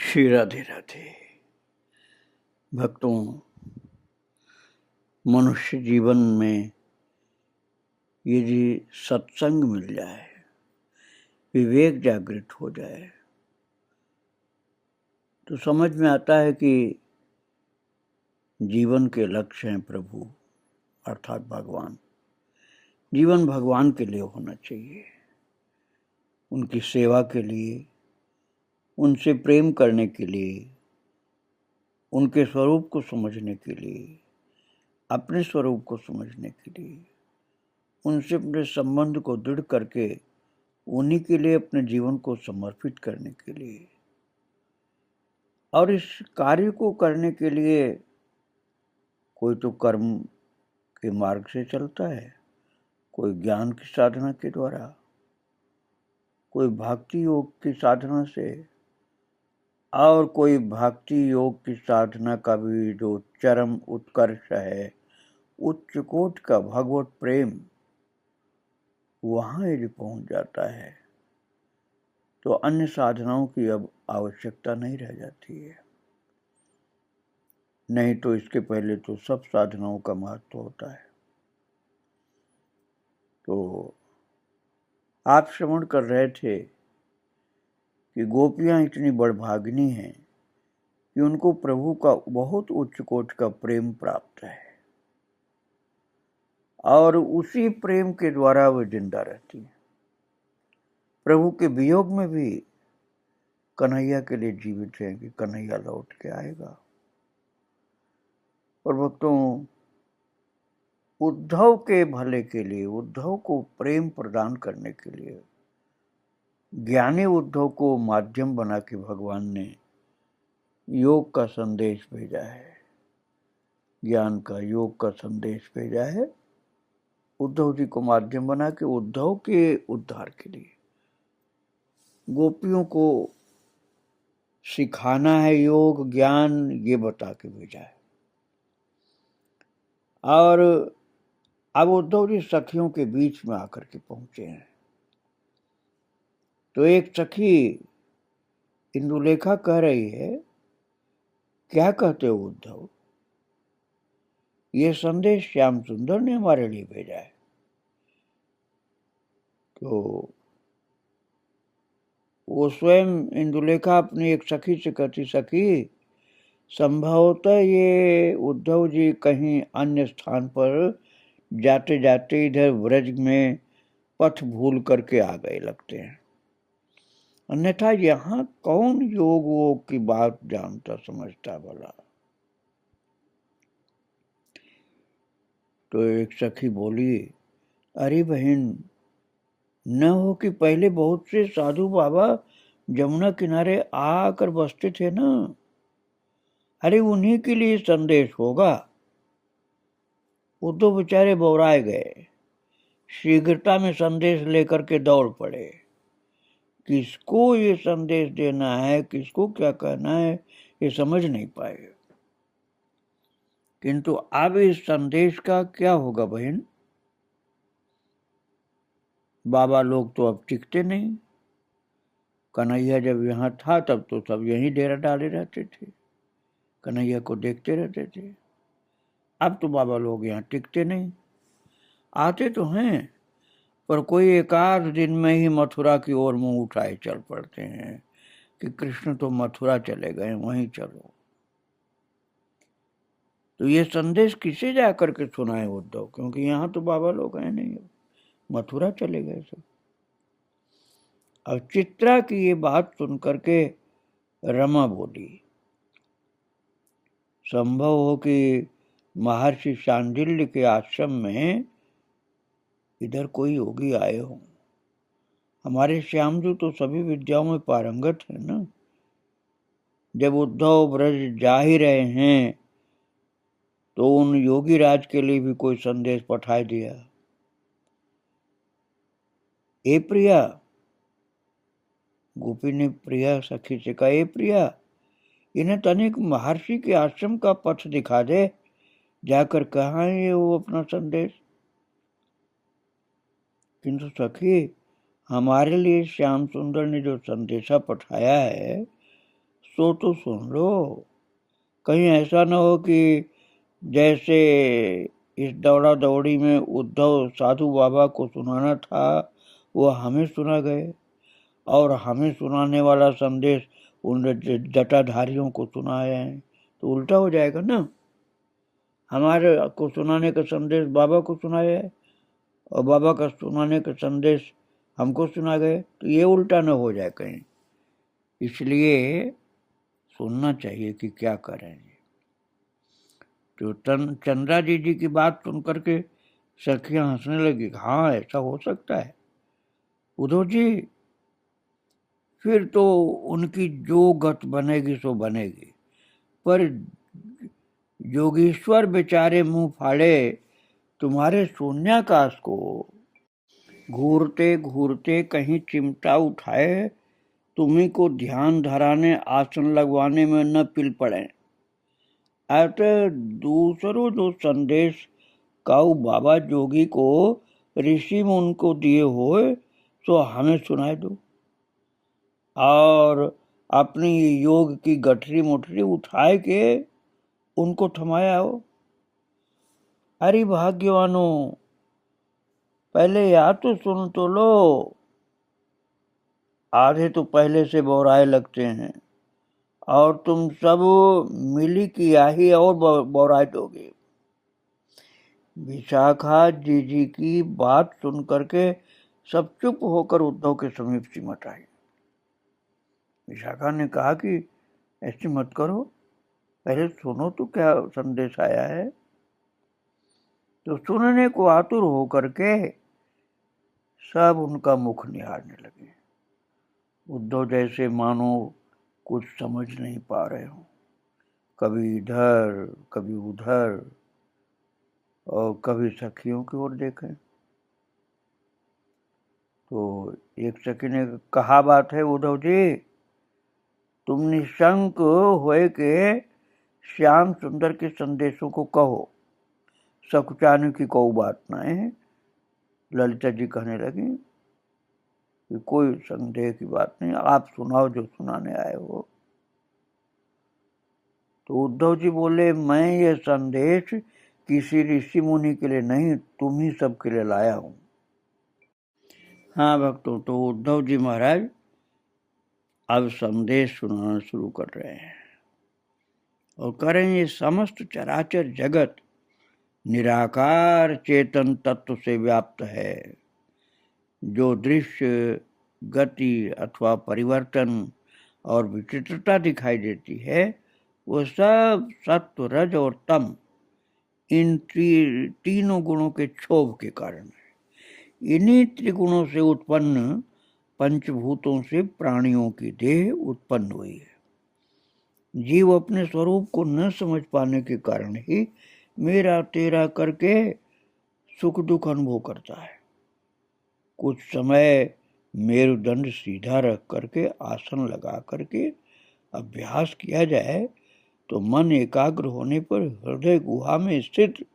श्री राधे राधे। भक्तों, मनुष्य जीवन में यदि सत्संग मिल जाए, विवेक जागृत हो जाए, तो समझ में आता है कि जीवन के लक्ष्य हैं प्रभु अर्थात भगवान। जीवन भगवान के लिए होना चाहिए, उनकी सेवा के लिए, उनसे प्रेम करने के लिए, उनके स्वरूप को समझने के लिए, अपने स्वरूप को समझने के लिए, उनसे अपने संबंध को दृढ़ करके उन्हीं के लिए अपने जीवन को समर्पित करने के लिए। और इस कार्य को करने के लिए कोई तो कर्म के मार्ग से चलता है, कोई ज्ञान की साधना के द्वारा, कोई भक्ति योग की साधना से, और कोई भक्ति योग की साधना का भी जो चरम उत्कर्ष है, उच्च कोटि का भगवत प्रेम, वहां यदि पहुंच जाता है तो अन्य साधनाओं की अब आवश्यकता नहीं रह जाती है। नहीं तो इसके पहले तो सब साधनाओं का महत्व होता है। तो आप श्रवण कर रहे थे कि गोपियां इतनी बड़भागिनी हैं कि उनको प्रभु का बहुत उच्च कोटि का प्रेम प्राप्त है और उसी प्रेम के द्वारा वे जिंदा रहती हैं। प्रभु के वियोग में भी कन्हैया के लिए जीवित हैं कि कन्हैया लौट के आएगा। और भक्तों, उद्धव के भले के लिए, उद्धव को प्रेम प्रदान करने के लिए ज्ञानी उद्धव को माध्यम बना के भगवान ने योग का संदेश भेजा है, ज्ञान का, योग का संदेश भेजा है। उद्धव जी को माध्यम बना के उद्धव के उद्धार के लिए गोपियों को सिखाना है योग ज्ञान, ये बता के भेजा है। और अब उद्धव जी सखियों के बीच में आकर के पहुंचे हैं। तो एक सखी इंदुलेखा कह रही है, क्या कहते हो उद्धव, ये संदेश श्याम सुंदर ने हमारे लिए भेजा है। तो वो स्वयं इंदुलेखा अपनी एक सखी से कहती, सखी संभवतः ये उद्धव जी कहीं अन्य स्थान पर जाते जाते इधर व्रज में पथ भूल करके आ गए लगते हैं, अन्यथा यहाँ कौन योग वोग की बात जानता समझता भला। तो एक सखी बोली, अरे बहन, न हो कि पहले बहुत से साधु बाबा जमुना किनारे आकर बसते थे ना, अरे उन्हीं के लिए संदेश होगा। वो तो बेचारे बौराए गए, शीघ्रता में संदेश लेकर के दौड़ पड़े। किसको ये संदेश देना है, किसको क्या कहना है, ये समझ नहीं पाए। किंतु अब इस संदेश का क्या होगा बहन? बाबा लोग तो अब टिकते नहीं। कन्हैया जब यहाँ था तब तो सब यहीं डेरा डाले रहते थे, कन्हैया को देखते रहते थे। अब तो बाबा लोग यहाँ टिकते नहीं, आते तो हैं पर कोई एक आध दिन में ही मथुरा की ओर मुंह उठाए चल पड़ते हैं कि कृष्ण तो मथुरा चले गए, वहीं चलो। तो ये संदेश किसे जाकर के सुनाए उद्धव, क्योंकि यहाँ तो बाबा लोग हैं नहीं, मथुरा चले गए सब। अब चित्रा की ये बात सुन करके रमा बोली, संभव हो कि महर्षि शांडिल्य के आश्रम में इधर कोई योगी आए हों। हमारे श्यामजू तो सभी विद्याओं में पारंगत है ना। जब उद्धव ब्रज जा ही रहे हैं तो उन योगी राज के लिए भी कोई संदेश पठाई दिया। ए प्रिया, गोपी ने प्रिया सखी से कहा, ए प्रिया, इन्हें तनिक महर्षि के आश्रम का पथ दिखा दे, जाकर कहा है वो अपना संदेश। किंतु सखी, हमारे लिए श्याम सुंदर ने जो संदेशा पठाया है सो तो सुन लो, कहीं ऐसा न हो कि जैसे इस दौड़ा दौड़ी में उद्धव साधु बाबा को सुनाना था वो हमें सुना गए और हमें सुनाने वाला संदेश उन जटाधारियों को सुनाए हैं, तो उल्टा हो जाएगा ना। हमारे को सुनाने का संदेश बाबा को सुनाया है और बाबा का सुनाने का संदेश हमको सुना गए, तो ये उल्टा न हो जाए कहीं। इसलिए सुनना चाहिए कि क्या करें। तो चंद्रा जी की बात सुन करके सखियां हंसने लगी। हाँ, ऐसा हो सकता है उद्धव जी, फिर तो उनकी जो गत बनेगी सो बनेगी, पर योगेश्वर बेचारे मुंह फाड़े तुम्हारे शून्याकाश को घूरते घूरते कहीं चिमटा उठाए तुम्ही को ध्यान धराने आसन लगवाने में न पिल पड़े। अतः दूसरों जो संदेश काऊ बाबा जोगी को ऋषि में उनको दिए हो तो हमें सुनाए दो और अपनी योग की गठरी मोटरी उठाए के उनको थमाया हो। अरे भाग्यवानों, पहले याद तो सुन तो लो, आधे तो पहले से बौराए लगते हैं और तुम सब मिली की आही और बौराए दोगे। विशाखा जी की बात सुन करके सब चुप होकर उद्धव के समीप सिमट आई। विशाखा ने कहा कि ऐसे मत करो, पहले सुनो तो क्या संदेश आया है। तो सुनने को आतुर होकर के सब उनका मुख निहारने लगे। उद्धव जैसे मानो कुछ समझ नहीं पा रहे हो, कभी इधर कभी उधर और कभी सखियों की ओर देखें। तो एक सखी ने कहा, बात है उद्धव जी, तुम निशंक होए के श्याम सुंदर के संदेशों को कहो, सकुचाने की कोई बात ना है। ललिता जी कहने लगी कि कोई संदेह की बात नहीं, आप सुनाओ जो सुनाने आए हो। तो उद्धव जी बोले, मैं ये संदेश किसी ऋषि मुनि के लिए नहीं, तुम ही सब के लिए लाया हूं। हाँ भक्तों, तो उद्धव जी महाराज अब संदेश सुनाना शुरू कर रहे हैं और करें ये समस्त चराचर जगत निराकार चेतन तत्व से व्याप्त है। जो दृश्य, गति अथवा परिवर्तन और विचित्रता दिखाई देती है वो सब सत्व, रज और तम इन तीनों गुणों के क्षोभ के कारण है। इन्हीं त्रिगुणों से उत्पन्न पंचभूतों से प्राणियों की देह उत्पन्न हुई है। जीव अपने स्वरूप को न समझ पाने के कारण ही मेरा तेरा करके सुख दुख अनुभव करता है। कुछ समय मेरुदंड सीधा रख करके आसन लगा करके अभ्यास किया जाए तो मन एकाग्र होने पर हृदय गुहा में स्थित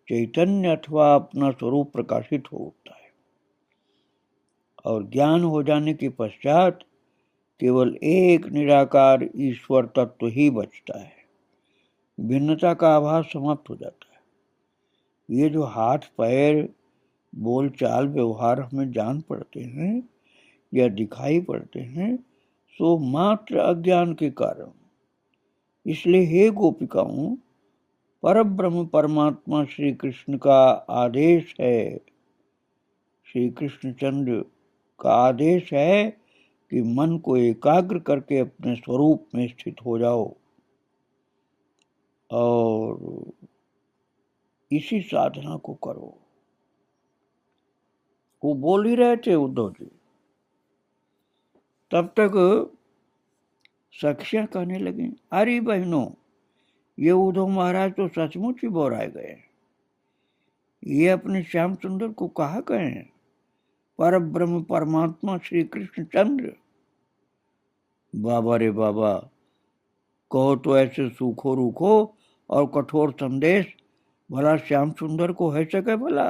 चैतन्य अथवा अपना स्वरूप प्रकाशित हो उठता है और ज्ञान हो जाने के पश्चात केवल एक निराकार ईश्वर तत्व ही बचता है। भिन्नता का आभास समाप्त हो जाता है। ये जो हाथ पैर बोल चाल व्यवहार हमें जान पड़ते हैं या दिखाई पड़ते हैं सो मात्र अज्ञान के कारण। इसलिए हे गोपिकाओं, परब्रह्म परमात्मा श्री कृष्ण का आदेश है, श्री कृष्णचंद्र का आदेश है कि मन को एकाग्र करके अपने स्वरूप में स्थित हो जाओ और इसी साधना को करो। वो बोल ही रहे थे उद्धव जी, तब तक सखियां कहने लगी, अरे बहनों, ये उद्धव महाराज तो सचमुच ही बोराए गए। ये अपने श्याम सुंदर को कहा गए पर ब्रह्म परमात्मा श्री कृष्ण चंद्र। बाबा रे बाबा, कहो तो ऐसे सूखो रूखो और कठोर संदेश भला श्याम सुंदर को है सके भला?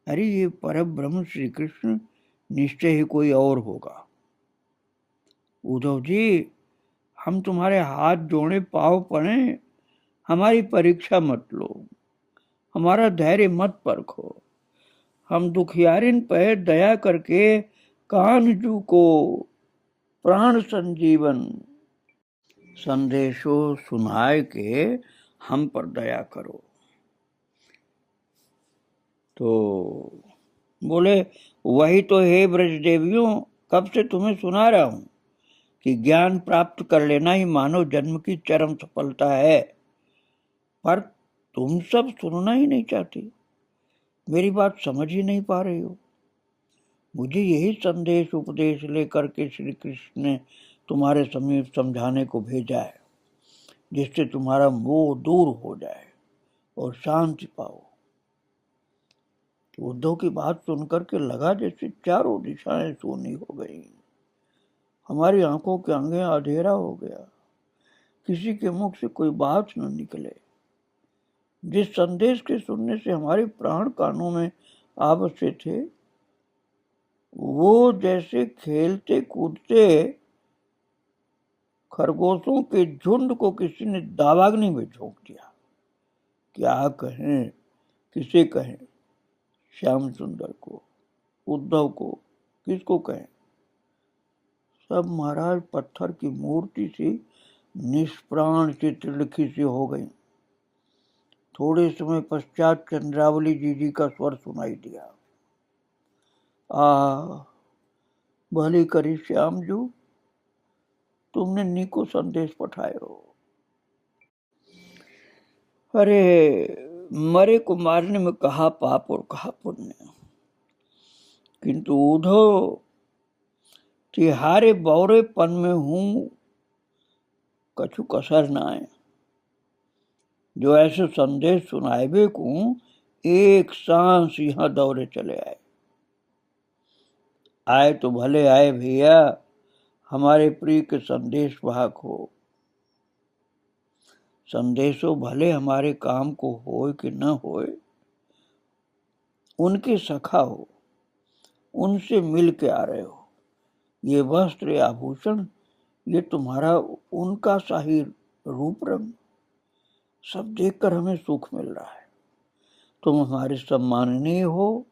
अरे ये पर ब्रह्म श्री कृष्ण निश्चय ही कोई और होगा। उद्धव जी, हम तुम्हारे हाथ जोड़े पाँव पड़े, हमारी परीक्षा मत लो, हमारा धैर्य मत परखो। हम दुखियारिन पे दया करके कान्हजू को प्राण संजीवन संदेशो सुनाए के हम पर दया करो। तो बोले वही तो हे ब्रजदेवियों, कब से तुम्हें सुना रहा हूं कि ज्ञान प्राप्त कर लेना ही मानव जन्म की चरम सफलता है, पर तुम सब सुनना ही नहीं चाहती, मेरी बात समझ ही नहीं पा रही हो। मुझे यही संदेश उपदेश लेकर के श्री कृष्ण ने तुम्हारे समीप समझाने को भेजा है, जिससे तुम्हारा मोह दूर हो जाए और शांति पाओ। तो उद्धव की बात सुनकर के लगा जैसे चारों दिशाएं सूनी हो गई, हमारी आंखों के आगे अंधेरा हो गया, किसी के मुख से कोई बात न निकले। जिस संदेश के सुनने से हमारे प्राण कानों में आ बसे थे, वो जैसे खेलते कूदते खरगोशों के झुंड को किसी ने दावाग्नि में झोंक दिया। क्या कहें, किसे कहें? श्याम सुंदर को, उद्धव को, किसको कहें? सब महाराज पत्थर की मूर्ति सी निष्प्राण चित्रलिखी सी हो गई। थोड़े समय पश्चात चंद्रावली जी का स्वर सुनाई दिया, भली करी श्याम जू, तुमने नीको संदेश पठाए हो। अरे मरे को मारने में कहा पाप और कहा पुण्य, किंतु उद्धव तिहारे बौरेपन में हूं कछु कसर न आए। जो ऐसे संदेश सुनाए को एक सांस यहां दौड़े चले आए तो भले आए भैया, हमारे प्रिय के संदेश वाहक हो। संदेशो भले हमारे काम को होए कि न होए, उनके सखा हो, उनसे मिल के आ रहे हो। ये वस्त्र आभूषण, ये तुम्हारा उनका शाही रूप रंग, सब देखकर हमें सुख मिल रहा है। तुम हमारे सम्माननीय हो।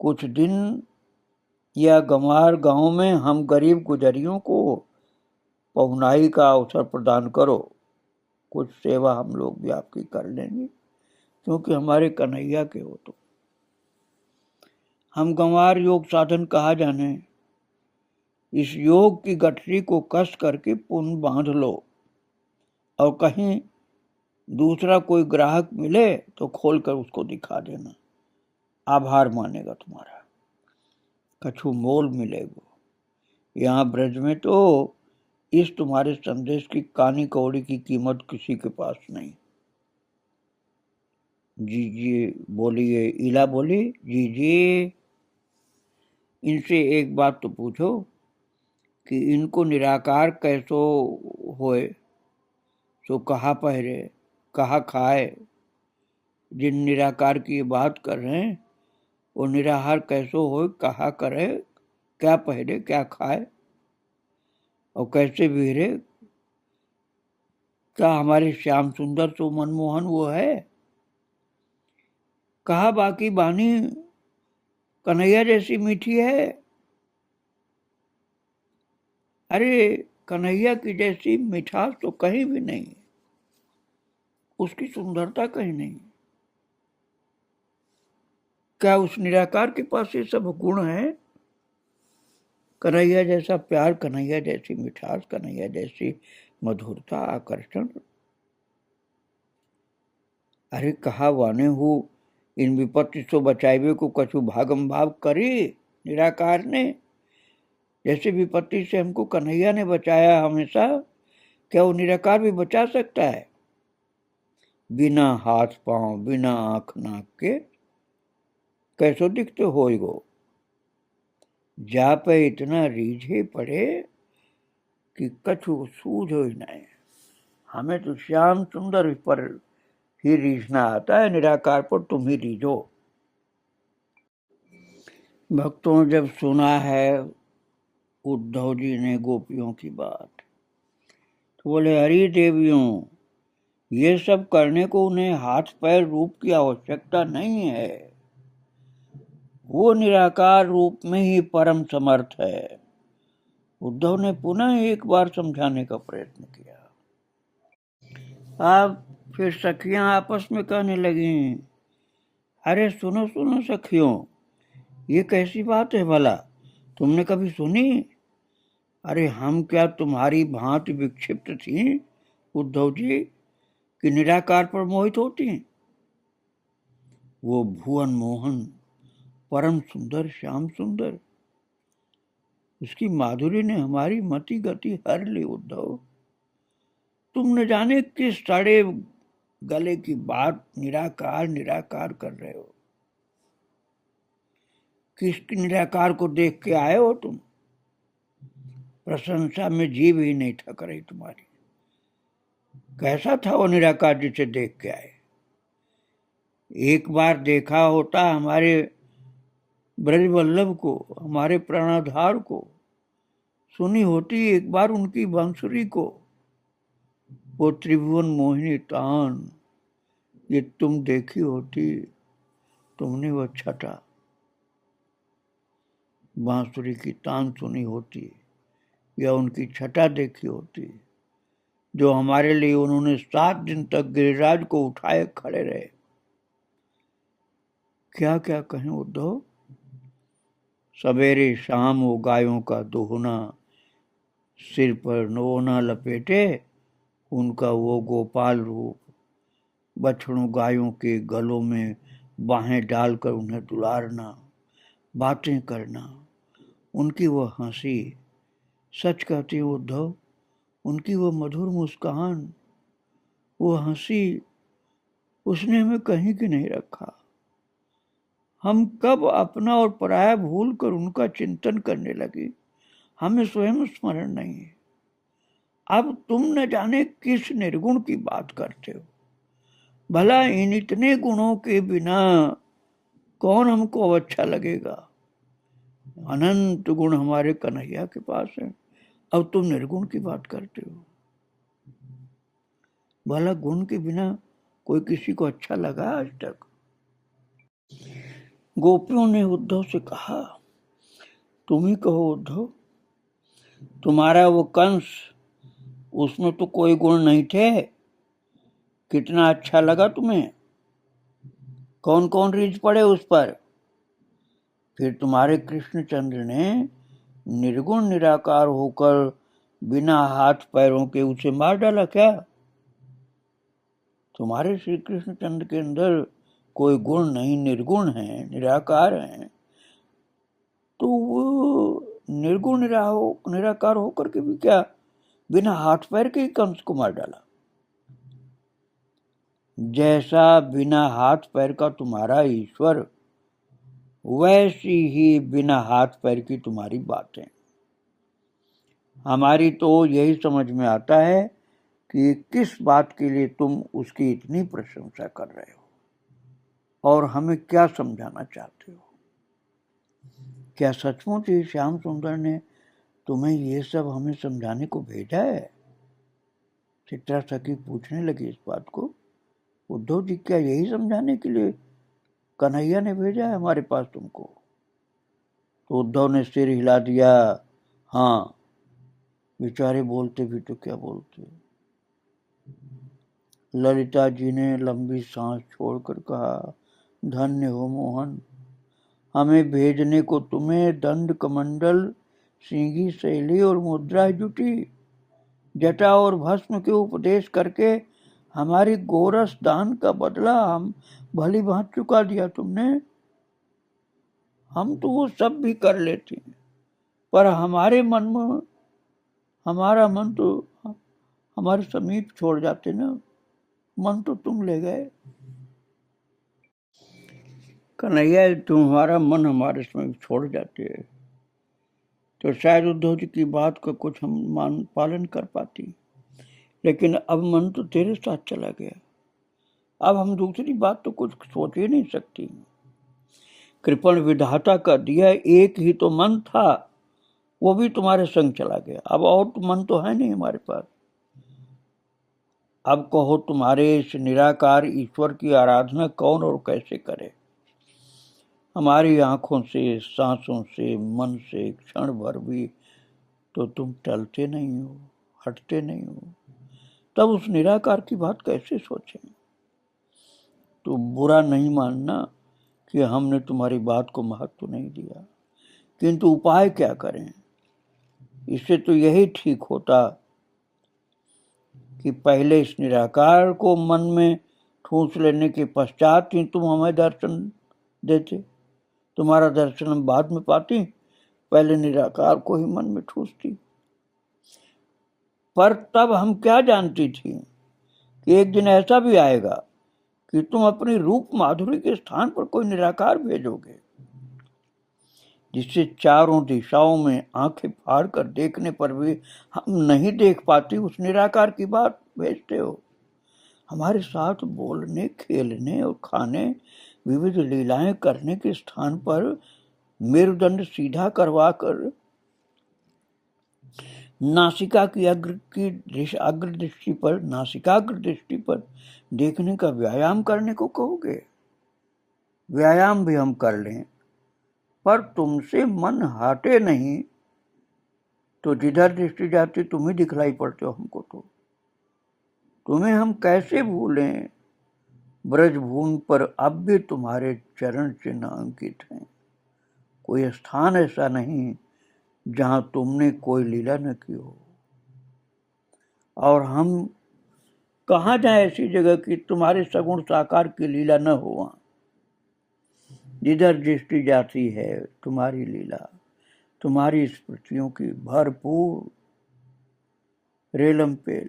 कुछ दिन या गंवार गांव में हम गरीब गुजरियों को पहुनाई का अवसर प्रदान करो, कुछ सेवा हम लोग भी आपकी कर लेंगे, क्योंकि हमारे कन्हैया के हो। तो हम गंवार योग साधन कहा जाने, इस योग की गठरी को कस करके पुण्य बांध लो, और कहीं दूसरा कोई ग्राहक मिले तो खोलकर उसको दिखा देना, आभार मानेगा तुम्हारा, कछु मोल मिलेगा। यहाँ ब्रज में तो इस तुम्हारे संदेश की कानी कौड़ी की कीमत किसी के पास नहीं। जी जी बोलिए, इला बोली, जी जी, इनसे एक बात तो पूछो कि इनको निराकार कैसो होए, सो कहा पहरे कहा खाए। जिन निराकार की बात कर रहे हैं वो निराहार कैसो हो, कहा करे, क्या पहरे क्या खाए और कैसे बिहरे। क्या हमारे श्याम सुंदर तो मनमोहन वो है? कहा बाकी बानी कन्हैया जैसी मीठी है। अरे कन्हैया की जैसी मिठास तो कहीं भी नहीं, उसकी सुंदरता कहीं नहीं। क्या उस निराकार के पास ये सब गुण है? कन्हैया जैसा प्यार, कन्हैया जैसी मिठास, कन्हैया जैसी मधुरता, आकर्षण। अरे कहा वाने हो, इन विपत्ति से बचाइबे को कछु भागम भाव करी निराकार ने। जैसे विपत्ति से हमको कन्हैया ने बचाया हमेशा, क्या वो निराकार भी बचा सकता है? बिना हाथ पांव, बिना आंख नाक के कैसो दिखते होइगो। जा पे इतना रीझे पड़े कि कछु सूझ हो नहीं। हमें तो श्याम सुंदर पर ही रीझना आता है, निराकार पर तुम ही रीझो। भक्तों जब सुना है उद्धव जी ने गोपियों की बात, बोले हरि देवियों, ये सब करने को उन्हें हाथ पैर रूप की आवश्यकता नहीं है, वो निराकार रूप में ही परम समर्थ है। उद्धव ने पुनः एक बार समझाने का प्रयत्न किया। अब फिर सखियां आपस में कहने लगी, अरे सुनो सुनो सखियों, ये कैसी बात है भला, तुमने कभी सुनी? अरे हम क्या तुम्हारी भांति विक्षिप्त थी उद्धव जी कि निराकार पर मोहित होती? वो भुवन मोहन परम सुंदर श्याम सुंदर, उसकी माधुरी ने हमारी मति गति हर ली उद्धव। तुम न जाने किस सड़े गले की बात निराकार निराकार कर रहे हो। किस निराकार को देख के आए हो तुम? प्रशंसा में जीव ही नहीं थक रही तुम्हारी। कैसा था वो निराकार जिसे देख के आए? एक बार देखा होता हमारे ब्रजवल्लभ को, हमारे प्राणाधार को, सुनी होती एक बार उनकी बांसुरी को, वो त्रिभुवन मोहिनी तान ये तुम देखी होती, तुमने वो छटा बांसुरी की तान सुनी होती या उनकी छटा देखी होती, जो हमारे लिए उन्होंने 7 दिन तक गिरिराज को उठाए खड़े रहे। क्या क्या कहें उद्धव। सवेरे शाम वो गायों का दोहना, सिर पर नोना लपेटे उनका वो गोपाल रूप, बछड़ों गायों के गलों में बाहें डालकर उन्हें दुलारना, बातें करना, उनकी वो हंसी, सच कहती हूँ उद्धव, उनकी वो मधुर मुस्कान, वो हंसी, उसने हमें कहीं की नहीं रखा। हम कब अपना और पराया भूल कर उनका चिंतन करने लगे, हमें स्वयं स्मरण नहीं है। अब तुम न जाने किस निर्गुण की बात करते हो। भला इन इतने गुणों के बिना कौन हमको अच्छा लगेगा? अनंत गुण हमारे कन्हैया के पास है, अब तुम निर्गुण की बात करते हो। भला गुण के बिना कोई किसी को अच्छा लगा आज तक? गोपियों ने उद्धव से कहा, तुम ही कहो उद्धव, तुम्हारा वो कंस, उसमें तो कोई गुण नहीं थे, कितना अच्छा लगा तुम्हें, कौन कौन रीझ पड़े उस पर। फिर तुम्हारे कृष्णचंद्र ने निर्गुण निराकार होकर बिना हाथ पैरों के उसे मार डाला क्या? तुम्हारे श्री कृष्णचंद्र के अंदर कोई गुण नहीं, निर्गुण है, निराकार है, तो वो निर्गुण निराकार होकर के भी क्या बिना हाथ पैर के ही कंस को मार डाला? जैसा बिना हाथ पैर का तुम्हारा ईश्वर, वैसी ही बिना हाथ पैर की तुम्हारी बातें। हमारी तो यही समझ में आता है कि किस बात के लिए तुम उसकी इतनी प्रशंसा कर रहे हो और हमें क्या समझाना चाहते हो। क्या सचमुच ही श्याम सुंदर ने तुम्हें ये सब हमें समझाने को भेजा है? चित्रा सखी पूछने लगी इस बात को। उद्धव जी क्या यही समझाने के लिए कन्हैया ने भेजा है हमारे पास तुमको? तो उद्धव ने सिर हिला दिया। हाँ, बेचारे बोलते भी तो क्या बोलते। ललिता जी ने लंबी सांस छोड़कर कहा, धन्य हो मोहन, हमें भेजने को तुम्हें दंड कमंडल, सींगी शैली और मुद्रा जुटी, जटा और भस्म के उपदेश करके हमारी गोरस दान का बदला हम भली भांति चुका दिया तुमने। हम तो वो सब भी कर लेते, पर हमारे मन में, हमारा मन तो हमारे समीप छोड़ जाते ना, मन तो तुम ले गए। कन्हैया तुम्हारा मन हमारे समीप छोड़ जाते है तो शायद उद्धव जी की बात का कुछ हम पालन कर पाती, लेकिन अब मन तो तेरे साथ चला गया, अब हम दूसरी बात तो कुछ सोच ही नहीं सकती। कृपण विधाता का दिया एक ही तो मन था, वो भी तुम्हारे संग चला गया, अब और तो मन तो है नहीं हमारे पास। अब कहो तुम्हारे इस निराकार ईश्वर की आराधना कौन और कैसे करे। हमारी आंखों से, सांसों से, मन से क्षण भर भी तो तुम टलते नहीं हो, हटते नहीं हो, तब उस निराकार की बात कैसे सोचें। तो बुरा नहीं मानना कि हमने तुम्हारी बात को महत्व नहीं दिया, किंतु उपाय क्या करें। इससे तो यही ठीक होता कि पहले इस निराकार को मन में ठूंस लेने के पश्चात ही तुम हमें दर्शन देते। तुम्हारा दर्शन हम बाद में पाती, पहले निराकार को ही मन में ठूंसती। पर तब हम क्या जानती थी कि एक दिन ऐसा भी आएगा कि तुम अपनी रूप माधुरी के स्थान पर कोई निराकार भेजोगे, जिससे चारों दिशाओं में आंखें फाड़ कर देखने पर भी हम नहीं देख पाती उस निराकार की बात भेजते हो। हमारे साथ बोलने, खेलने और खाने, विविध लीलाएं करने के स्थान पर मेरुदंड सीधा करवा कर अग्र दृष्टि पर देखने का व्यायाम करने को कहोगे। व्यायाम भी हम कर लें, पर तुमसे मन हटे नहीं तो जिधर दृष्टि जाती तुम ही दिखलाई पड़ते हो हमको। तो तुम्हें हम कैसे भूलें। ब्रजभूमि पर अब भी तुम्हारे चरण चिन्ह अंकित हैं। कोई स्थान ऐसा नहीं जहां तुमने कोई लीला न की हो, और हम कहाँ जाए ऐसी जगह कि तुम्हारे सगुण साकार की लीला न हो। वहां जिधर दृष्टि जाती है तुम्हारी लीला, तुम्हारी स्मृतियों की भरपूर रेलम पेल,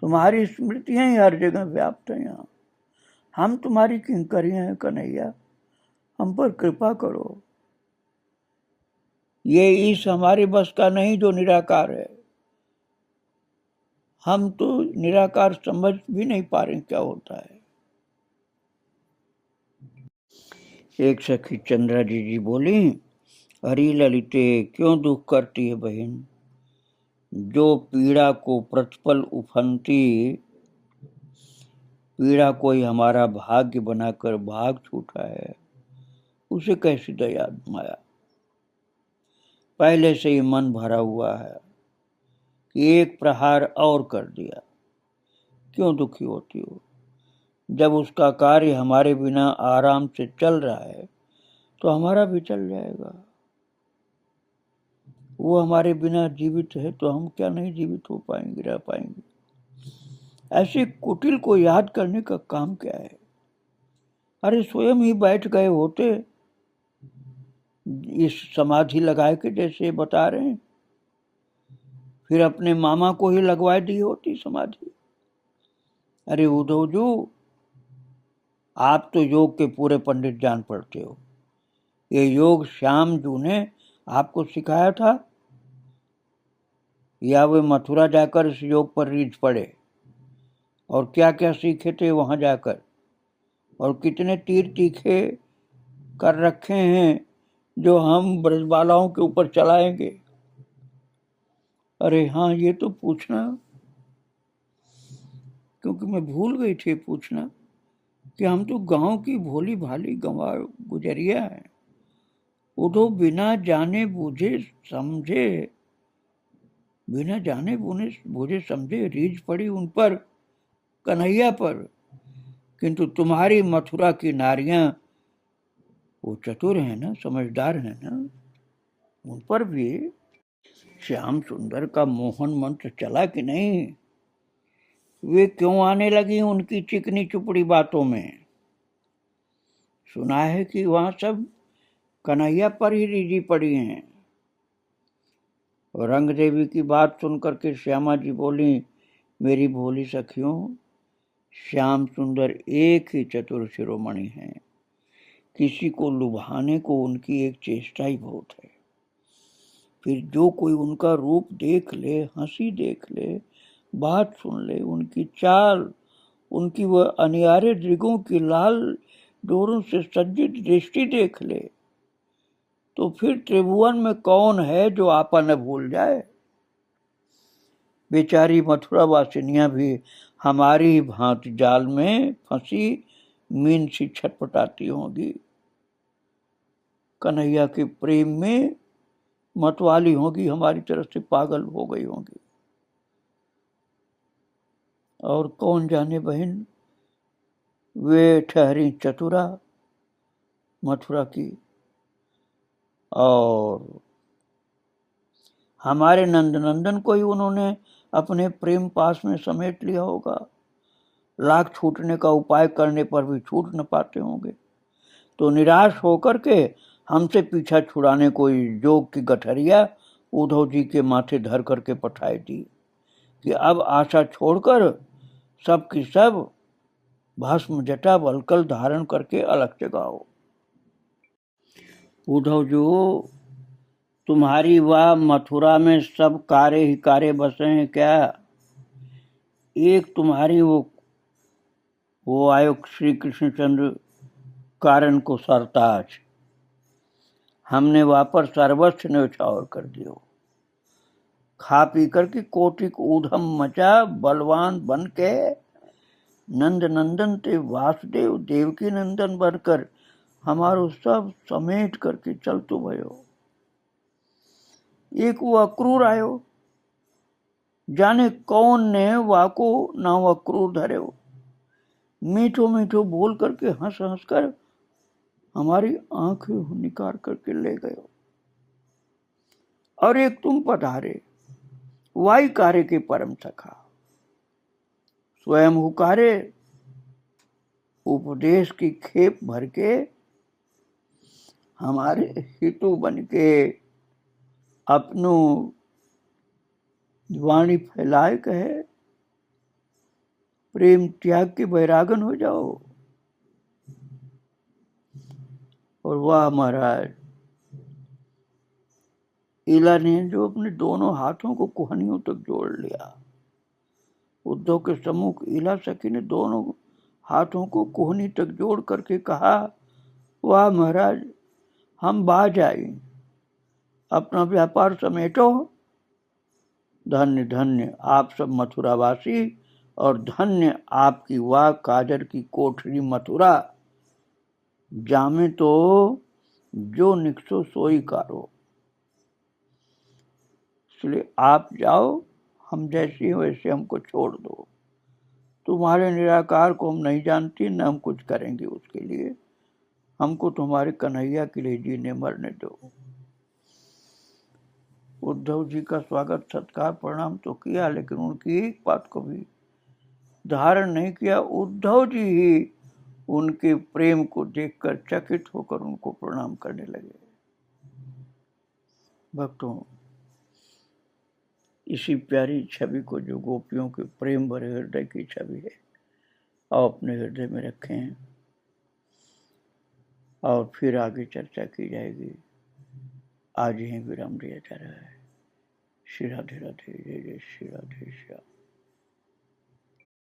तुम्हारी स्मृतियां ही हर जगह व्याप्त हैं। यहाँ हम तुम्हारी किंकरियां हैं कन्हैया, हम पर कृपा करो। ये ईश हमारे बस का नहीं जो निराकार है। हम तो निराकार समझ भी नहीं पा रहे क्या होता है। एक सखी चंद्रा जी बोली, हरी ललिते क्यों दुख करती है बहन, जो पीड़ा को प्रतिपल उफनती, पीड़ा कोई हमारा भाग्य बनाकर भाग छूटा है, उसे कैसी दया माया। पहले से ही मन भरा हुआ है कि एक प्रहार और कर दिया, क्यों दुखी होती हो। जब उसका कार्य हमारे बिना आराम से चल रहा है तो हमारा भी चल जाएगा। वो हमारे बिना जीवित है तो हम क्या नहीं जीवित हो पाएंगे, रह पाएंगे। ऐसे कुटिल को याद करने का काम क्या है। अरे स्वयं ही बैठ गए होते इस समाधि लगाए के जैसे बता रहे हैं, फिर अपने मामा को ही लगवा दी होती समाधि। अरे उद्धव जी, आप तो योग के पूरे पंडित जान पड़ते हो। ये योग श्याम जी ने आपको सिखाया था या वे मथुरा जाकर इस योग पर रीझ पड़े, और क्या क्या सीखे थे वहां जाकर, और कितने तीर तीखे कर रखे हैं जो हम ब्रजबालाओं के ऊपर चलाएंगे। अरे हाँ, ये तो पूछना, क्योंकि मैं भूल गई थी पूछना कि हम तो गांव की भोली भाली गंवार गुजरिया है। उधो बिना जाने बूझे समझे, बिना जाने बूझे समझे रीझ पड़ी उन पर, कन्हैया पर। किंतु तुम्हारी मथुरा की नारियां वो चतुर है ना, समझदार है ना, उन पर भी श्याम सुंदर का मोहन मंत्र चला कि नहीं। वे क्यों आने लगी उनकी चिकनी चुपड़ी बातों में। सुना है कि वहां सब कन्हैया पर ही रीझी पड़ी हैं। रंग देवी की बात सुनकर के श्यामा जी बोली, मेरी भोली सखियों, श्याम सुंदर एक ही चतुर शिरोमणि हैं। किसी को लुभाने को उनकी एक चेष्टा ही बहुत है। फिर जो कोई उनका रूप देख ले, हंसी देख ले, बात सुन ले, उनकी चाल, उनकी वह अनियारे दृगों की लाल डोरों से सज्जित दृष्टि देख ले, तो फिर त्रिभुवन में कौन है जो आपा न भूल जाए। बेचारी मथुरा वासिनियां भी हमारी भांति जाल में फंसी मीन सी छटपटाती होंगी, कन्हैया के प्रेम में मतवाली होगी, हमारी तरफ से पागल हो गई होंगी। और कौन जाने बहन, वे ठहरी चतुरा मथुरा की, और हमारे नंदनंदन को ही उन्होंने अपने प्रेम पास में समेट लिया होगा। लाख छूटने का उपाय करने पर भी छूट न पाते होंगे, तो निराश होकर के हमसे पीछा छुड़ाने कोई जोग की गठरिया उद्धव जी के माथे धर करके पठाई दी कि अब आशा छोड़कर सब की सब भस्म जटा वलकल धारण करके अलग जगाओ। उद्धव जो तुम्हारी वह मथुरा में सब कारे ही कारे बसे हैं क्या? एक तुम्हारी वो आयो श्री कृष्णचंद्र कारण को सरताज, हमने वापर सर्वस्व न्यौछावर कर दियो। खा पी कर के कोटिक ऊधम मचा, बलवान बन के नंद नंदन ते वासुदेव देवकी नंदन बनकर हमारो सब समेट करके चल तो भयो। एक वो अक्रूर आयो, जाने कौन ने वाको नाव अक्रूर धरे हो, मीठो मीठो बोल करके हंस हंस कर हमारी आंखें निकाल करके ले गए। और एक तुम पधारे, वाई कार्य के परम सखा, स्वयं हुकारे उपदेश की खेप भर के हमारे हितु बन के अपनो वाणी फैलाए कहे प्रेम त्याग के बैरागन हो जाओ। और वाह महाराज, इला ने जो अपने दोनों हाथों को कोहनियों तक जोड़ लिया। उद्धव के सम्मुख इला सखी ने दोनों हाथों को कोहनी तक जोड़ करके कहा, वाह महाराज, हम बाज आए, अपना व्यापार समेटो। धन्य धन्य आप सब मथुरावासी, और धन्य आपकी वाह काजर की कोठरी मथुरा, जामे तो जो निकसो सोई कारो। इसलिए आप जाओ, हम जैसे हैं वैसे हमको छोड़ दो। तुम्हारे निराकार को हम नहीं जानती, न हम कुछ करेंगे उसके लिए, हमको तुम्हारे कन्हैया के लिए जीने मरने दो। उद्धव जी का स्वागत सत्कार प्रणाम तो किया, लेकिन उनकी एक बात को भी धारण नहीं किया। उद्धव जी ही उनके प्रेम को देखकर चकित होकर उनको प्रणाम करने लगे। भक्तों, इसी प्यारी छवि को, जो गोपियों के प्रेम भरे हृदय की छवि है, और अपने हृदय में रखें, और फिर आगे चर्चा की जाएगी। आज ही विराम दिया जा रहा है। श्री राधे राधे, जय जय श्री राधे श्याम।